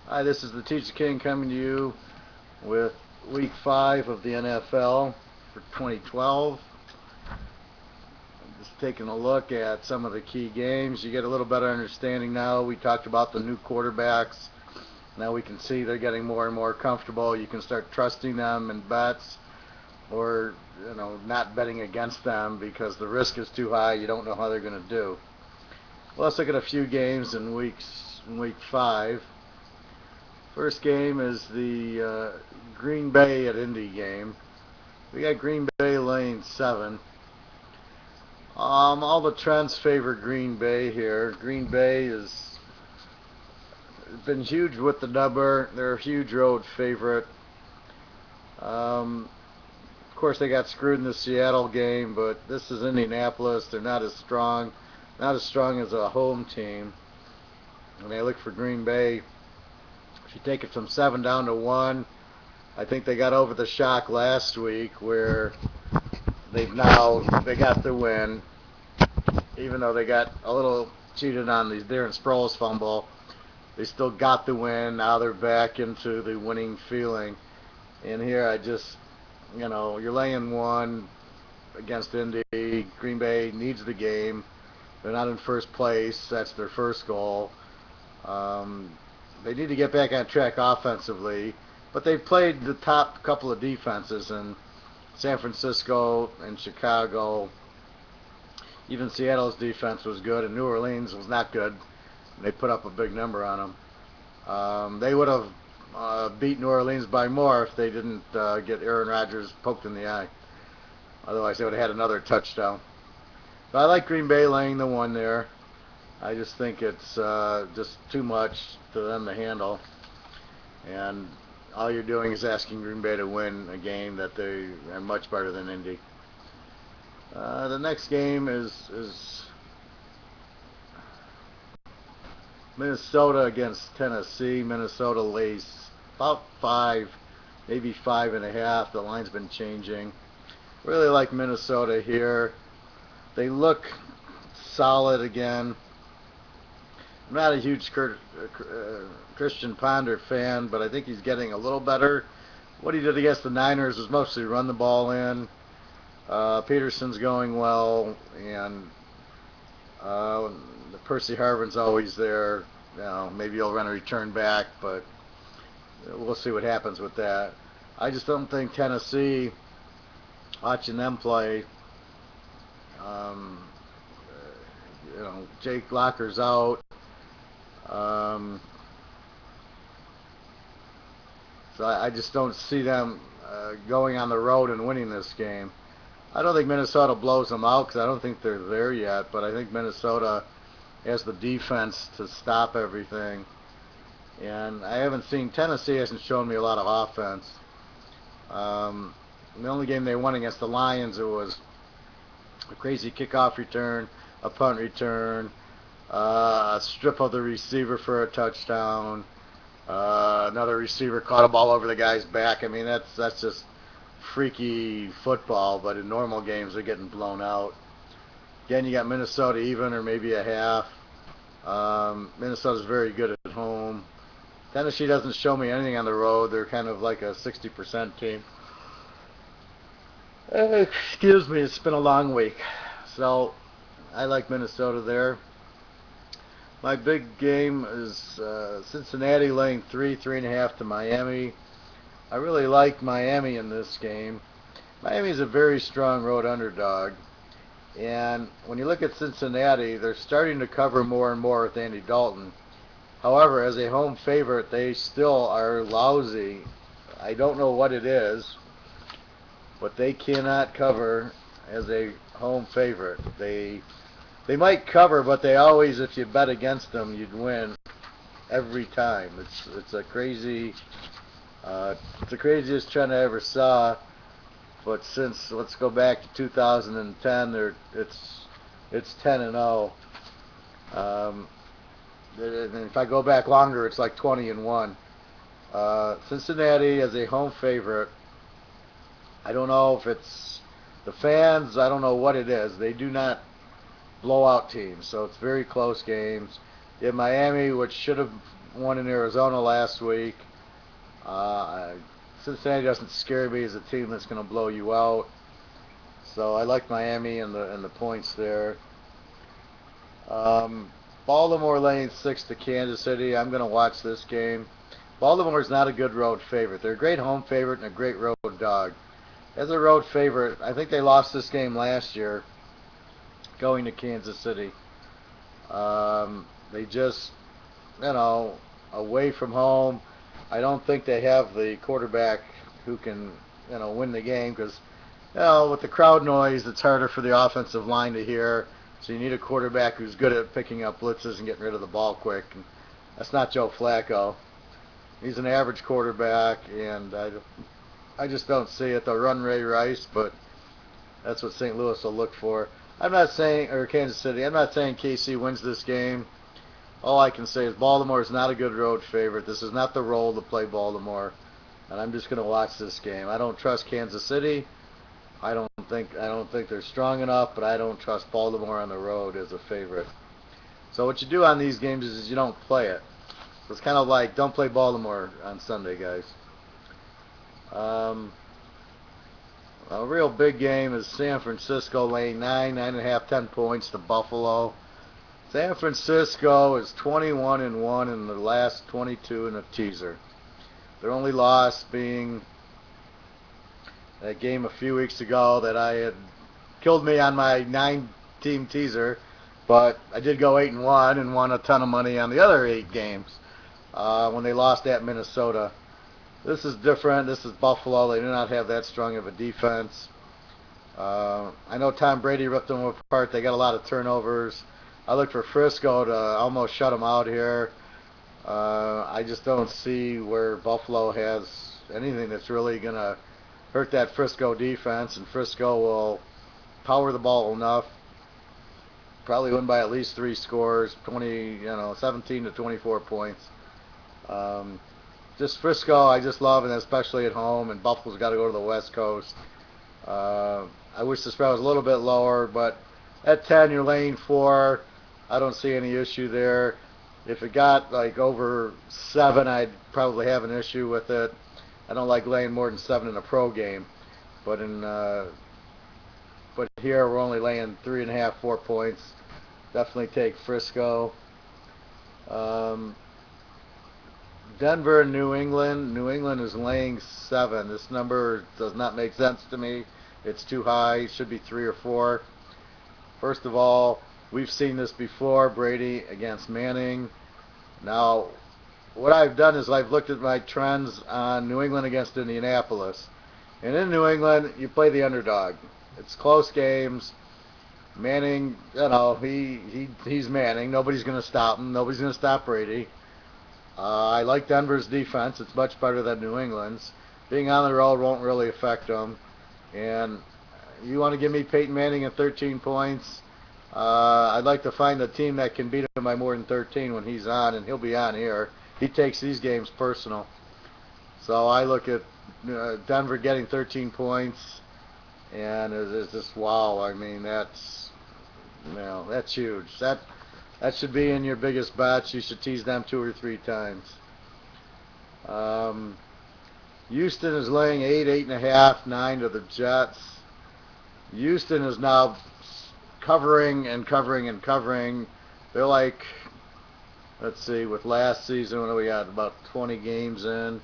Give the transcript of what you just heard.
Hi, this is the Teacher King coming to you with Week 5 of the NFL for 2012. Just taking a look at some of the key games. You get a little better understanding now. We talked about the new quarterbacks. Now we can see they're getting more and more comfortable. You can start trusting them in bets or not betting against them because the risk is too high. You don't know how they're going to do. Well, let's look at a few games in Week 5. First game is the Green Bay at Indy game. We got Green Bay laying 7. All the trends favor Green Bay here. Green Bay has been huge with the number. They're a huge road favorite. Of course, they got screwed in the Seattle game, but this is Indianapolis. They're not as strong as a home team. And they look for Green Bay. If you take it from 7 down to 1, I think they got over the shock last week where they got the win, even though they got a little cheated on the Darren Sproles fumble. They still got the win. Now they're back into the winning feeling. And here you're laying 1 against Indy. Green Bay needs the game. They're not in first place. That's their first goal. They need to get back on track offensively, but they've played the top couple of defenses in San Francisco and Chicago. Even Seattle's defense was good, and New Orleans was not good. They put up a big number on them. They would have beat New Orleans by more if they didn't get Aaron Rodgers poked in the eye. Otherwise, they would have had another touchdown. But I like Green Bay laying the 1 there. I just think it's just too much to them to handle. And all you're doing is asking Green Bay to win a game that they are much better than Indy. The next game is Minnesota against Tennessee. Minnesota lays about 5, maybe 5.5. The line's been changing. Really like Minnesota here. They look solid again. I'm not a huge Christian Ponder fan, but I think he's getting a little better. What he did against the Niners was mostly run the ball in. Peterson's going well, and Percy Harvin's always there. Maybe he'll run a return back, but we'll see what happens with that. I just don't think Tennessee, watching them play, Jake Locker's out. So I just don't see them going on the road and winning this game. I don't think Minnesota blows them out because I don't think they're there yet, but I think Minnesota has the defense to stop everything. And Tennessee hasn't shown me a lot of offense. The only game they won against the Lions, it was a crazy kickoff return, a punt return, a strip of the receiver for a touchdown. Another receiver caught a ball over the guy's back. I mean, that's just freaky football, but in normal games they're getting blown out. Again, you got Minnesota even or maybe a half. Minnesota's very good at home. Tennessee doesn't show me anything on the road. They're kind of like a 60% team. Excuse me, it's been a long week. So I like Minnesota there. My big game is Cincinnati laying 3.5 to Miami. I really like Miami in this game. Miami is a very strong road underdog. And when you look at Cincinnati, they're starting to cover more and more with Andy Dalton. However, as a home favorite, they still are lousy. I don't know what it is, but they cannot cover as a home favorite. They might cover, but they always, if you bet against them, you'd win every time. It's a crazy, it's the craziest trend I ever saw. But let's go back to 2010, it's 10-0. And if I go back longer, it's like 20-1. Cincinnati as a home favorite. I don't know if it's the fans. I don't know what it is. They do not blow out teams, so it's very close games. You have Miami, which should have won in Arizona last week. Cincinnati doesn't scare me as a team that's going to blow you out. So I like Miami and the points there. Baltimore laying 6 to Kansas City. I'm going to watch this game. Baltimore's not a good road favorite. They're a great home favorite and a great road dog. As a road favorite, I think they lost this game last year going to Kansas City. They just, away from home, I don't think they have the quarterback who can, win the game because, with the crowd noise, it's harder for the offensive line to hear. So you need a quarterback who's good at picking up blitzes and getting rid of the ball quick. And that's not Joe Flacco. He's an average quarterback, and I just don't see it. They'll run Ray Rice, but that's what St. Louis will look for. I'm not saying, or Kansas City, I'm not saying KC wins this game. All I can say is Baltimore is not a good road favorite. This is not the role to play Baltimore, and I'm just going to watch this game. I don't trust Kansas City. I don't think they're strong enough, but I don't trust Baltimore on the road as a favorite. So what you do on these games is you don't play it. So it's kind of like don't play Baltimore on Sunday, guys. A real big game is San Francisco laying 9.5, 10 points to Buffalo. San Francisco is 21-1 in the last 22 in a teaser. Their only loss being that game a few weeks ago that I had killed me on my 9-team teaser, but I did go 8-1 and won a ton of money on the other 8 games when they lost at Minnesota. This is different. This is Buffalo. They do not have that strong of a defense. I know Tom Brady ripped them apart. They got a lot of turnovers. I look for Frisco to almost shut them out here. I just don't see where Buffalo has anything that's really going to hurt that Frisco defense, and Frisco will power the ball enough. Probably win by at least 3 scores, 17 to 24 points. Just Frisco, I just love, and especially at home, and Buffalo's got to go to the West Coast. I wish the spread was a little bit lower, but at 10, you're laying 4. I don't see any issue there. If it got like over 7, I'd probably have an issue with it. I don't like laying more than 7 in a pro game, but here we're only laying 3.5, 4 points. Definitely take Frisco. Denver and New England. New England is laying 7. This number does not make sense to me. It's too high. It should be 3 or 4. First of all, we've seen this before, Brady against Manning. Now, what I've done is I've looked at my trends on New England against Indianapolis. And in New England, you play the underdog. It's close games. Manning, he's Manning. Nobody's going to stop him. Nobody's going to stop Brady. I like Denver's defense. It's much better than New England's. Being on the road won't really affect them. And you want to give me Peyton Manning at 13 points? I'd like to find a team that can beat him by more than 13 when he's on, and he'll be on here. He takes these games personal. So I look at Denver getting 13 points, and it's just wow. I mean, that's huge. That should be in your biggest bets. You should tease them 2 or 3 times. Houston is laying 8, 8.5, 9 to the Jets. Houston is now covering and covering and covering. They're like, let's see, with last season when we got about 20 games in,